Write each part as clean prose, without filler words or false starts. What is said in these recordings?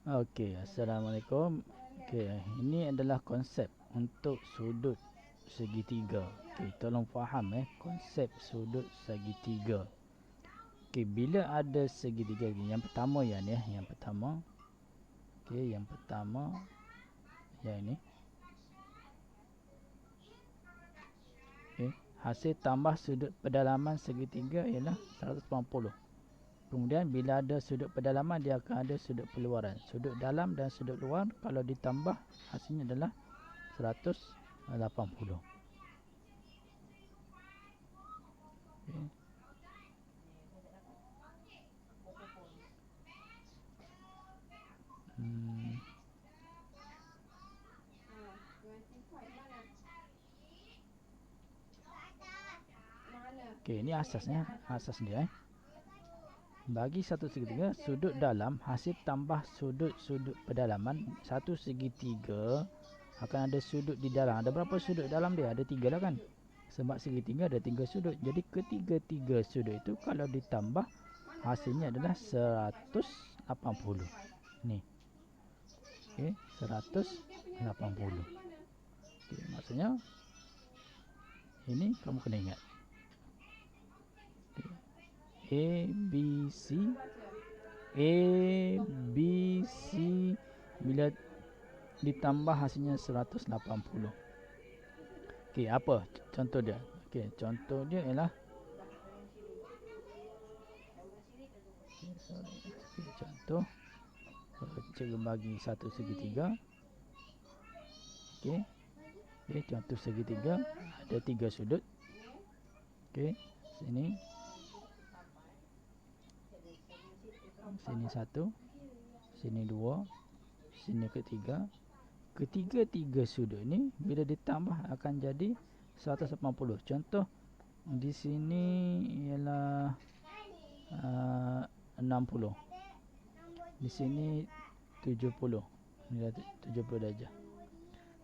Okey, assalamualaikum. Okey, ini adalah konsep untuk sudut segitiga. Okey, tolong faham konsep sudut segitiga. Okey, bila ada segitiga ni, yang pertama yang ni yang pertama. Okey, yang pertama yang ini. Okey, hasil tambah sudut pedalaman segitiga ialah 180. Kemudian bila ada sudut pedalaman, dia akan ada sudut peluaran. Sudut dalam dan sudut luar kalau ditambah hasilnya adalah 180. Okay. Okey, ini asasnya, asas dia Bagi satu segitiga, sudut dalam hasil tambah sudut-sudut pedalaman. Satu segitiga akan ada sudut di dalam. Ada berapa sudut dalam dia? Ada 3 lah kan? Sebab segitiga ada 3 sudut. Jadi ketiga-tiga sudut itu kalau ditambah hasilnya adalah 180. Ni. Okey, 180. Okey, maksudnya ini kamu kena ingat. A, B, C bila ditambah hasilnya 180. Okey, apa contoh dia? Okey, contoh dia ialah contoh cikgu bagi satu segitiga. Okey. Okey, contoh segitiga ada 3 sudut. Okey, sini satu, sini 2, sini ketiga. Ketiga-tiga sudut ni bila ditambah akan jadi 180. Contoh di sini ialah 60. Di sini 70. Nilai 70 darjah.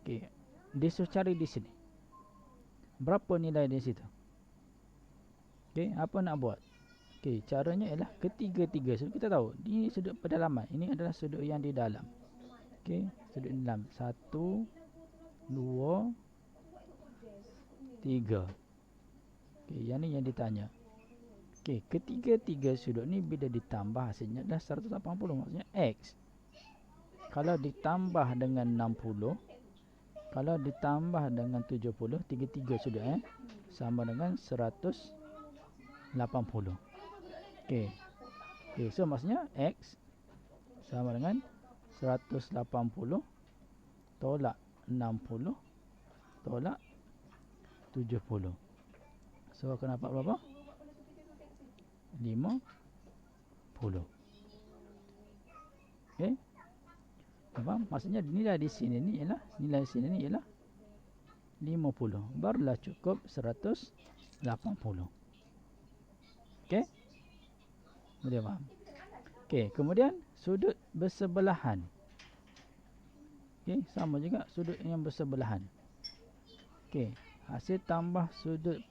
Okey, dia suruh cari di sini. Berapa nilai di situ? Okey, apa nak buat? Okey, caranya ialah ketiga-tiga sudut kita tahu. Ini sudut pedalaman. Ini adalah sudut yang di dalam. Okey, sudut di dalam. 1, 2, 3. Okey, yang ni yang ditanya. Okey, ketiga-tiga sudut ni bila ditambah hasilnya adalah 180. Maksudnya X. Kalau ditambah dengan 60, kalau ditambah dengan 70, tiga-tiga sudut sama dengan 180. Okey. Okey, so maksudnya X sama dengan 180 tolak 60 tolak 70. So akan dapat berapa? 50. Okey. Faham? Maksudnya nilai di sini ni ialah nilai di sini ni ialah 50. Barulah cukup 180. Okey? Boleh faham? Okey, kemudian sudut bersebelahan. Okey, sama juga sudut yang bersebelahan. Okey, hasil tambah sudut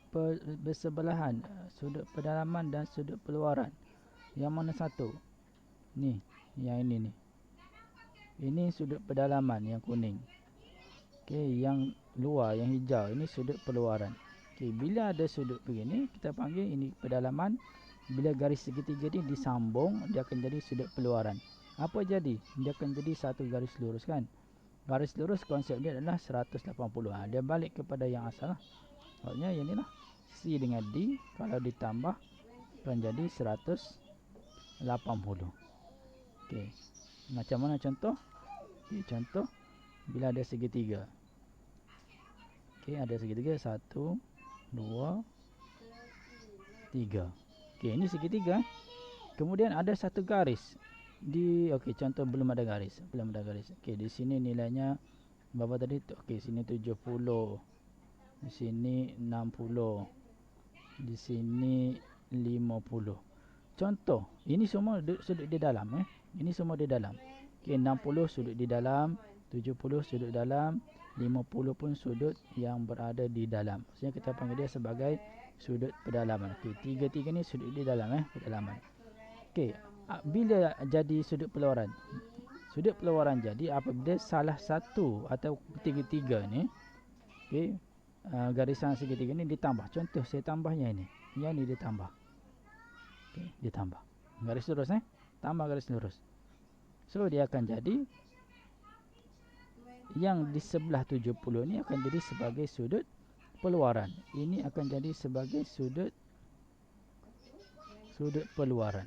bersebelahan, sudut pedalaman dan sudut peluaran. Yang mana satu? Ni, yang ini ni. Ini sudut pedalaman yang kuning. Okey, yang luar yang hijau ini sudut peluaran. Okey, bila ada sudut begini, kita panggil ini pedalaman. Bila garis segitiga ni disambung, dia akan jadi sudut peluaran. Apa jadi? Dia akan jadi satu garis lurus kan? Garis lurus konsep dia adalah 180. Dia balik kepada yang asal lah. Maksudnya yang ni lah. C dengan D kalau ditambah akan jadi 180. Okey. Macam mana contoh? Okay, contoh bila ada segitiga. Okey, ada segitiga 1, 2, 3. Okey, ini segitiga. Kemudian ada satu garis di contoh belum ada garis. Okey, di sini nilainya berapa tadi? Okey, sini 70. Di sini 60. Di sini 50. Contoh, ini semua sudut di dalam Ini semua di dalam. Okey, 60 sudut di dalam, 70 sudut dalam, 50 pun sudut yang berada di dalam. Maksudnya kita panggil dia sebagai sudut pedalaman. Okey, tiga-tiga ni sudut di dalam pedalaman. Okey, bila jadi sudut peluaran? Sudut peluaran jadi apabila salah satu atau ketiga-tiga ni, okey, garisan segitiga ni ditambah. Contoh saya tambahnya ini. Yang ni ditambah. Okey, ditambah. Garis lurus tambah garis lurus. So dia akan jadi yang di sebelah 70 ni akan jadi sebagai sudut peluaran. Ini akan jadi sebagai sudut peluaran.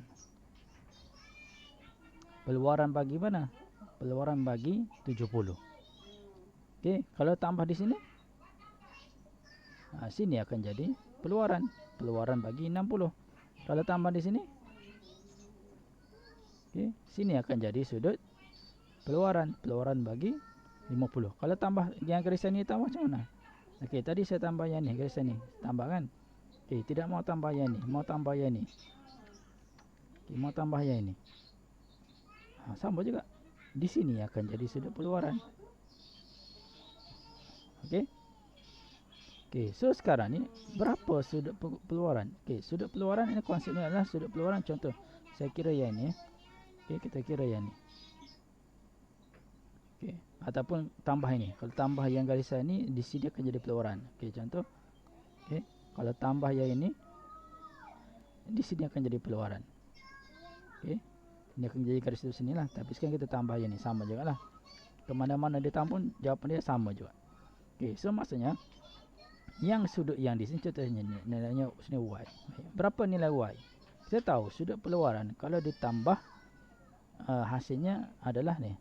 Peluaran bagi mana? Peluaran bagi 70. Okey, kalau tambah di sini, sini akan jadi peluaran. Peluaran bagi 60. Kalau tambah di sini, okey, sini akan jadi sudut peluaran. Peluaran bagi 50. Kalau tambah yang garisan ni tambah macam mana? Okey, tadi saya tambah yang ni, garisan ni. Tambah kan? Okey, tidak mau tambah yang ni, mau tambah yang ni. Okey, mau tambah yang ni. Sama juga. Di sini akan jadi sudut peluaran. Okey. Okey, so sekarang ni berapa sudut peluaran? Okey, sudut peluaran ini konsepnya adalah sudut peluaran. Contoh, saya kira yang ni. Okey, kita kira yang ni. Okey, ataupun tambah ini. Kalau tambah yang garisan ni, di sini akan jadi peluaran. Okey, contoh. Okey, kalau tambah yang ini, di sini akan jadi peluaran. Okey. Ini akan jadi garis di sini lah. Tapi sekarang kita tambah yang ni, sama juga lah. Kemana-mana dia tambah, jawapan dia sama juga. Okey, so maksudnya yang sudut yang di sini, contohnya nilainya sini Y. Berapa nilai Y? Kita tahu sudut peluaran kalau ditambah hasilnya adalah ni.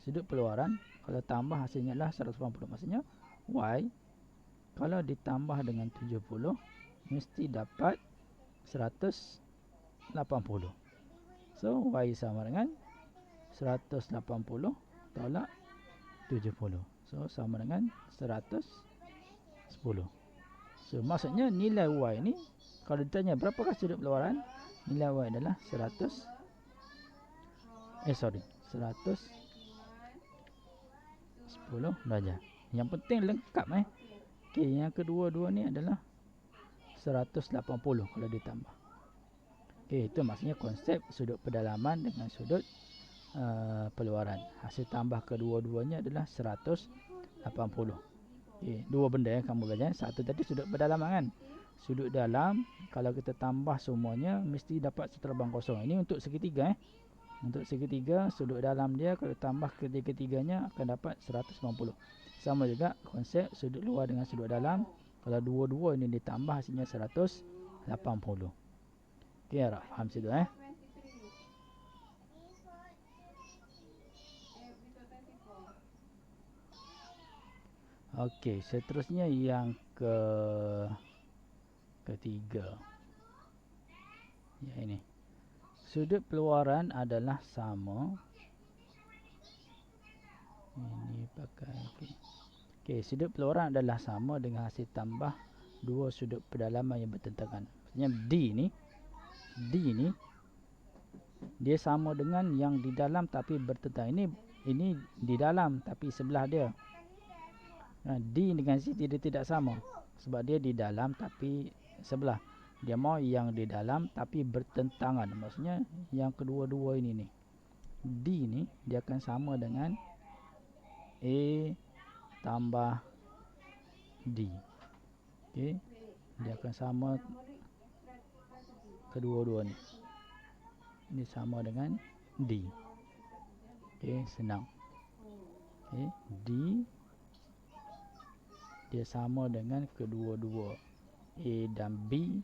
Sudut peluaran kalau tambah hasilnya adalah 180. Maksudnya Y kalau ditambah dengan 70 mesti dapat 180. So Y sama dengan 180 tolak 70. So sama dengan 110. So maksudnya nilai Y ni, kalau ditanya berapakah sudut peluaran, nilai Y adalah 110 darjah. Yang penting lengkap Okey, yang kedua-dua ni adalah 180 kalau ditambah. Okey, itu maksudnya konsep sudut pedalaman dengan sudut peluaran. Hasil tambah kedua-duanya adalah 180. Okey, dua benda yang kamu belajar. Satu tadi sudut pedalaman kan. Sudut dalam kalau kita tambah semuanya mesti dapat seterbang kosong. Ini untuk segitiga Untuk segitiga sudut dalam dia kalau tambah ketiga-tiganya akan dapat 190. Sama juga konsep sudut luar dengan sudut dalam. Kalau dua-dua ini ditambah hasilnya 180. Okey, harap faham situ Okey, seterusnya yang ketiga. Ya, ini. Sudut peluaran adalah sama. Ini pakai okey, sudut peluaran adalah sama dengan hasil tambah dua sudut pedalaman yang bertentangan. Maksudnya D ni dia sama dengan yang di dalam tapi bertentang. Ini di dalam tapi sebelah dia. D dengan C dia tidak sama sebab dia di dalam tapi sebelah. Dia mau yang di dalam tapi bertentangan. Maksudnya yang kedua-dua ini ni. D ni dia akan sama dengan A tambah D. Okey. Dia akan sama kedua-dua ni. Ini sama dengan D. Okey, senang. Okey, D dia sama dengan kedua-dua A dan B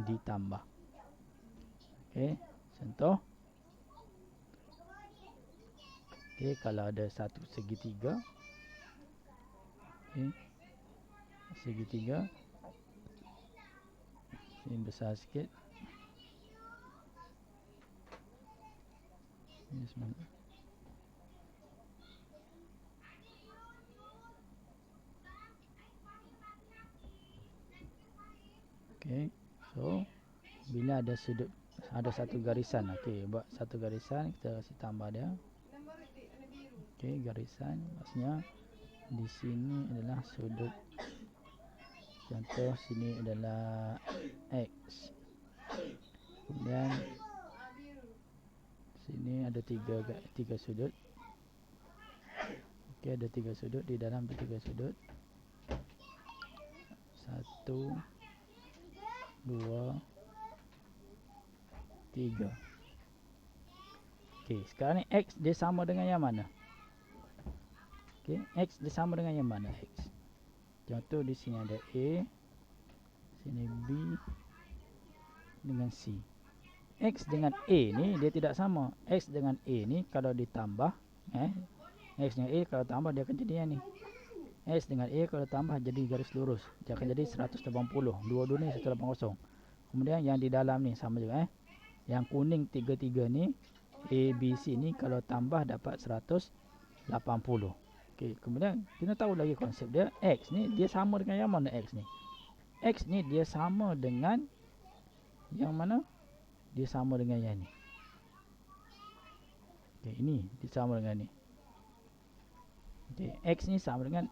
ditambah. Okey, contoh. Okey, kalau ada satu segitiga. Okey. Segitiga. Ini besar sikit. Ini semua. Okey. So, bila ada sudut, ada satu garisan. Okey, buat satu garisan, kita kasih tambah dia. Okey, garisan maksudnya di sini adalah sudut. Contoh sini adalah X. Kemudian sini ada tiga sudut. Okey, ada 3 sudut. Di dalam ada 3 sudut. 1, 2, 3. Okey, sekarang ni X dia sama dengan yang mana? Okey, X dia sama dengan yang mana X? Contoh di sini ada A, sini B dengan C. X dengan A ni dia tidak sama. X dengan A ni kalau ditambah, X dengan A kalau tambah dia akan jadi yang ni. X dengan A kalau tambah jadi garis lurus, dia akan jadi 180. Dua-dua ni 180. Kemudian yang di dalam ni sama juga Yang kuning 33 ni A, B, C ni kalau tambah dapat 180. Okey, kemudian kita tahu lagi konsep dia. X ni dia sama dengan yang mana X ni? X ni dia sama dengan yang mana? Dia sama dengan yang ni. Okey, ini dia sama dengan ni. Okey, X ni sama dengan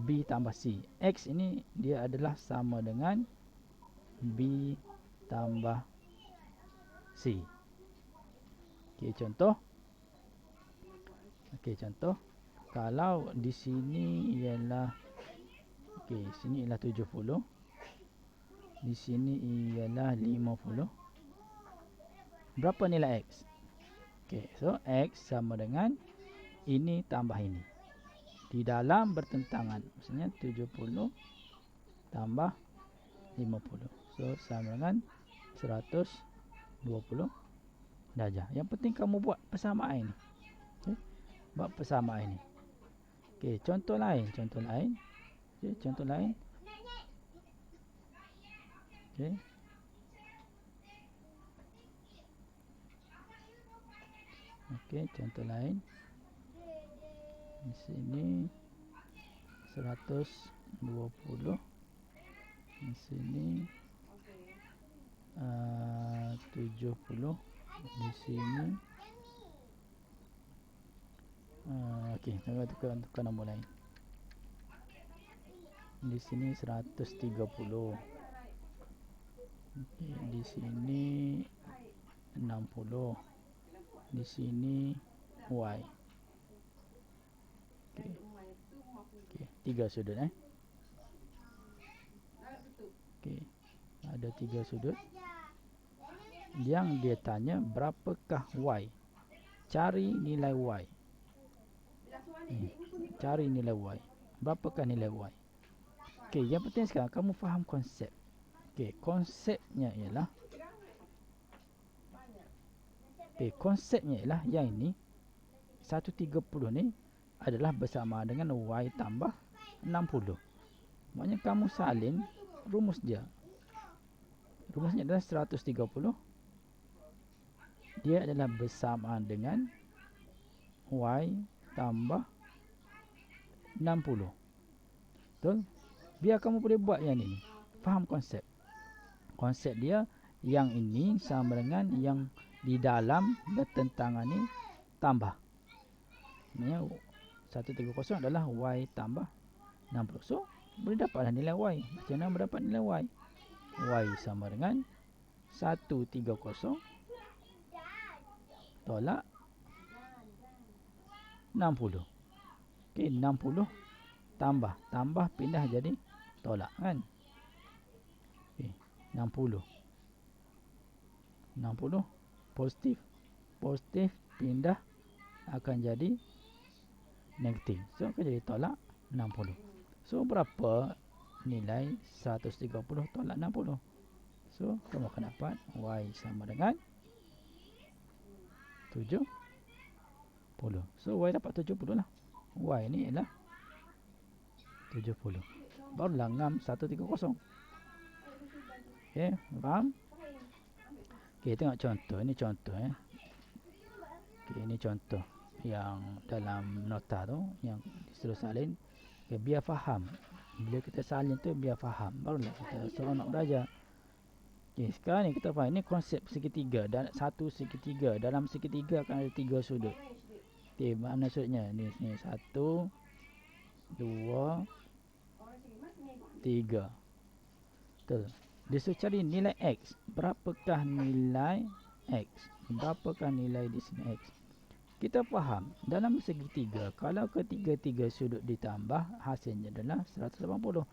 B tambah C. X ini dia adalah sama dengan B tambah C. Okey, contoh. Okey, contoh. Kalau di sini ialah, okey, sini ialah 70. Di sini ialah 50. Berapa nilai X? Okey, so X sama dengan ini tambah ini. Di dalam bertentangan. Maksudnya 70 tambah 50. So, sama dengan 120 darjah. Yang penting kamu buat persamaan ini. Okay? Buat persamaan ini. Okey, contoh lain. Contoh lain. Okey, contoh lain. Okey. Okey, contoh lain. Di sini 120. Di sini 70. Di sini okey, kita tukar nombor lain. Di sini 130. Okey, di sini 60. Di sini Y. Okey. Okey, 3 sudut Okey. Ada 3 sudut. Yang dia tanya berapakah Y? Cari nilai Y. Cari nilai Y. Berapakah nilai Y? Okey, yang penting sekarang kamu faham konsep. Okey, konsepnya ialah yang ini 130 ni adalah bersama dengan Y tambah 60. Maknanya kamu salin rumus dia. Rumusnya adalah 130. Dia adalah bersamaan dengan Y tambah 60. Betul? Biar kamu boleh buat yang ini. Faham konsep. Konsep dia yang ini sama dengan yang di dalam bertentangan ni tambah. Maksudnya 130 adalah Y tambah 60. So, boleh dapatlah nilai Y. Macam mana mendapat nilai Y? Y sama dengan 130 tolak 60. Okey, 60 tambah pindah jadi tolak kan. Okey, 60 positif pindah akan jadi negatif. So akan jadi tolak 60. So berapa nilai 130 tolak 60? So kamu akan dapat Y sama dengan 70. So Y dapat 70 lah. Y ni ialah 70. Barulah ngam 130. Okey, faham? Okey, tengok contoh. Ini contoh Okey, ini contoh yang dalam nota tu yang disuruh salin. Okay, biar faham. Bila kita salin tu biar faham. Barulah kita seronok belajar. Okey, sekarang ni kita faham ini konsep segitiga dan satu segitiga. Dalam segitiga akan ada 3 sudut. Okey, mana sudutnya? Ni 1 2 3. Betul. Dia suruh cari nilai X. Berapakah nilai X? Berapakah nilai di sini X? Kita faham dalam segitiga, kalau ketiga-tiga sudut ditambah, hasilnya adalah 180.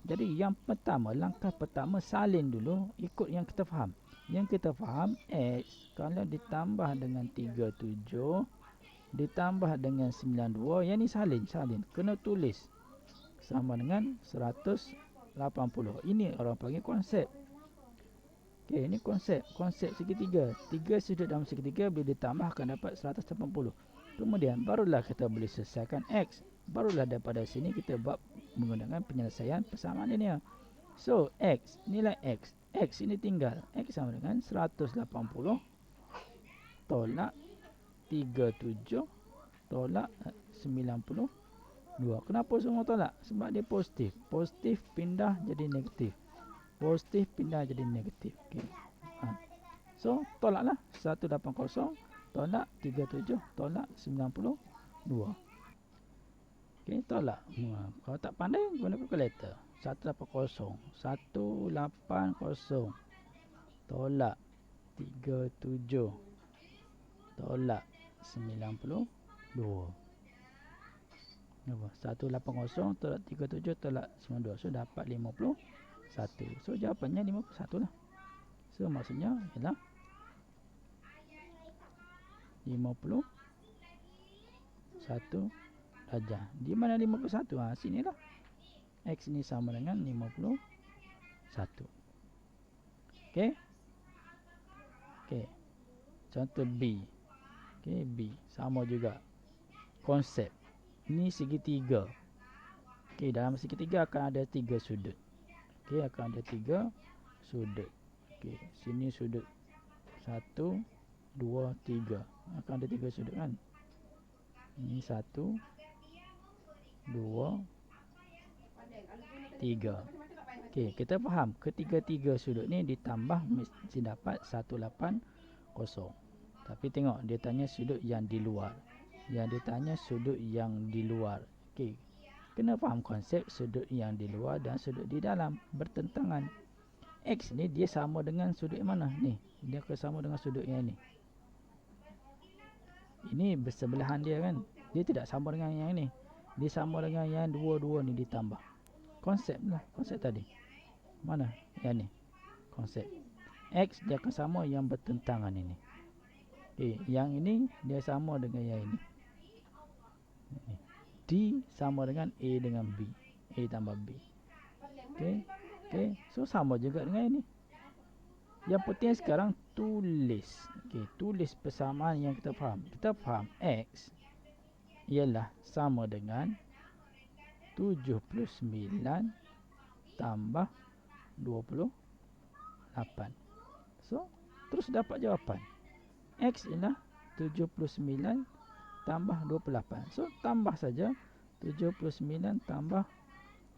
Jadi yang pertama, langkah pertama salin dulu ikut yang kita faham. Yang kita faham X kalau ditambah dengan 37 ditambah dengan 92, yang ni salin. Kena tulis sama dengan 180. Ini orang panggil konsep. Okey, ini konsep segitiga. Tiga sudut dalam segitiga bila ditambah akan dapat 180. Kemudian barulah kita boleh selesaikan X. Barulah daripada sini kita buat menggunakan penyelesaian persamaan linear. So, X, nilai X. X ini tinggal. X sama dengan 180 tolak 37 tolak 92. Kenapa semua tolak? Sebab dia positif. Positif pindah jadi negatif. Positif pindah jadi negatif. Okay. So, tolaklah 180 tolak 37 tolak 92. Okay, tolak. Kalau tak pandai, guna kalkulator. 180 tolak 37 tolak 92. Apa? 180 tolak 37 tolak 92. So, dapat 51. So, jawapannya 51 lah. So, maksudnya ialah 51 darjah. Di mana 51? Sini lah. X ni sama dengan 51. Okey. Okey. Contoh B. Okey, B. Sama juga. Konsep. Ini segitiga. Okey, dalam segitiga akan ada 3 sudut. Okey, akan ada 3 sudut. Okey, sini sudut 1, 2, 3. Akan ada 3 sudut kan? Ini 1, 2, 3. Okey, kita faham ketiga-tiga sudut ni ditambah mesti dapat 180. Tapi tengok dia tanya sudut yang di luar. Yang dia tanya sudut yang di luar. Okey. Kena faham konsep sudut yang di luar dan sudut di dalam bertentangan. X ni dia sama dengan sudut yang mana? Ni, dia akan sama dengan sudut yang ni. Ini bersebelahan dia kan. Dia tidak sama dengan yang ini. Dia sama dengan yang dua-dua ni ditambah. Konsep lah, konsep tadi. Mana? Yang ni. Konsep. X dia akan sama yang bertentangan ini. Okay, yang ini dia sama dengan yang ini. D sama dengan A dengan B. A tambah B. Okay. Okay. So sama juga dengan ini. Yang penting sekarang tulis. Okay. Tulis persamaan yang kita faham. Kita faham X ialah sama dengan 79 tambah 28. So, terus dapat jawapan. X ialah 79 tambah 28. So, tambah saja 79 tambah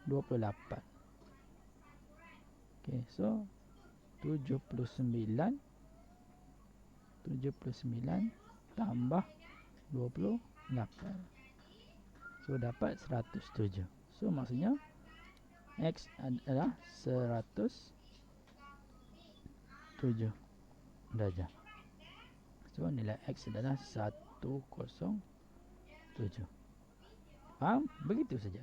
28. Okay, so 79 tambah 28. So, dapat 107. So, maksudnya X adalah 107 darjah. So, nilai X adalah 107. Faham? Begitu saja.